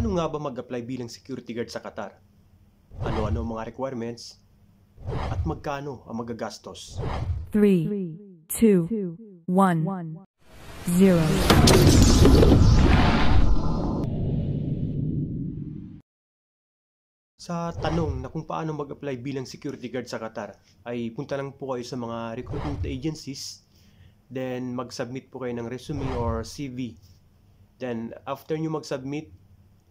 Paano nga ba mag-apply bilang security guard sa Qatar? Ano-ano ang mga requirements? At magkano ang magagastos? 3, 2, 1, 0. Sa tanong na kung paano mag-apply bilang security guard sa Qatar, ay punta lang po kayo sa mga recruitment agencies, then mag-submit po kayo ng resume or CV. Then after nyo mag-submit,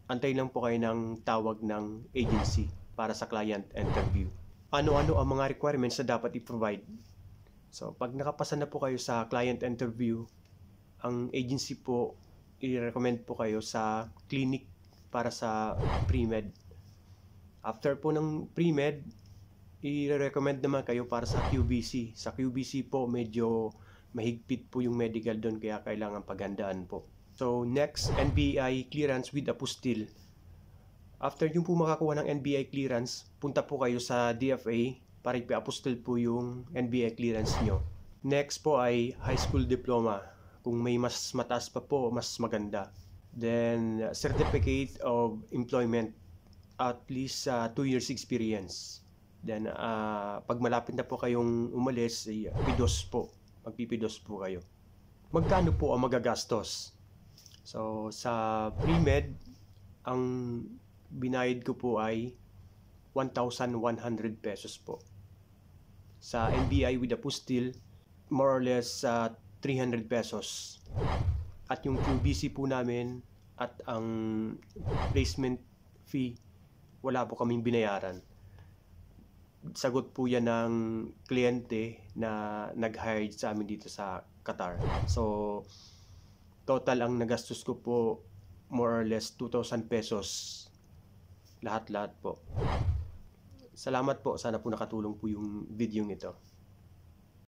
antay lang po kayo ng tawag ng agency para sa client interview. Ano-ano ang mga requirements na dapat i-provide? So pag nakapasa na po kayo sa client interview, ang agency po i-recommend po kayo sa clinic para sa pre-med. After po ng pre-med, i-recommend naman kayo para sa QBC. Sa QBC po, medyo mahigpit po yung medical doon, kaya kailangan paghandaan po. So next, NBI clearance with apostille. After yung po makakuha ng NBI clearance, punta po kayo sa DFA para ipa-apostille po yung NBI clearance nyo. Next po ay high school diploma. Kung may mas mataas pa po, mas maganda. Then certificate of employment, at least 2 years experience. Then pag malapit na po kayong umalis, pidos po. Magpipidos po kayo. Magkano po ang magagastos? So sa pre-med, ang binayad ko po ay 1,100 pesos po. Sa NBI with apostille, more or less 300 pesos. At yung QBC po namin at ang placement fee, wala po kaming binayaran. Sagot po yan ng kliyente na nag-hire sa amin dito sa Qatar. So, total ang nagastos ko po more or less 2,000 pesos. Lahat-lahat po. Salamat po. Sana po nakatulong po yung video nito.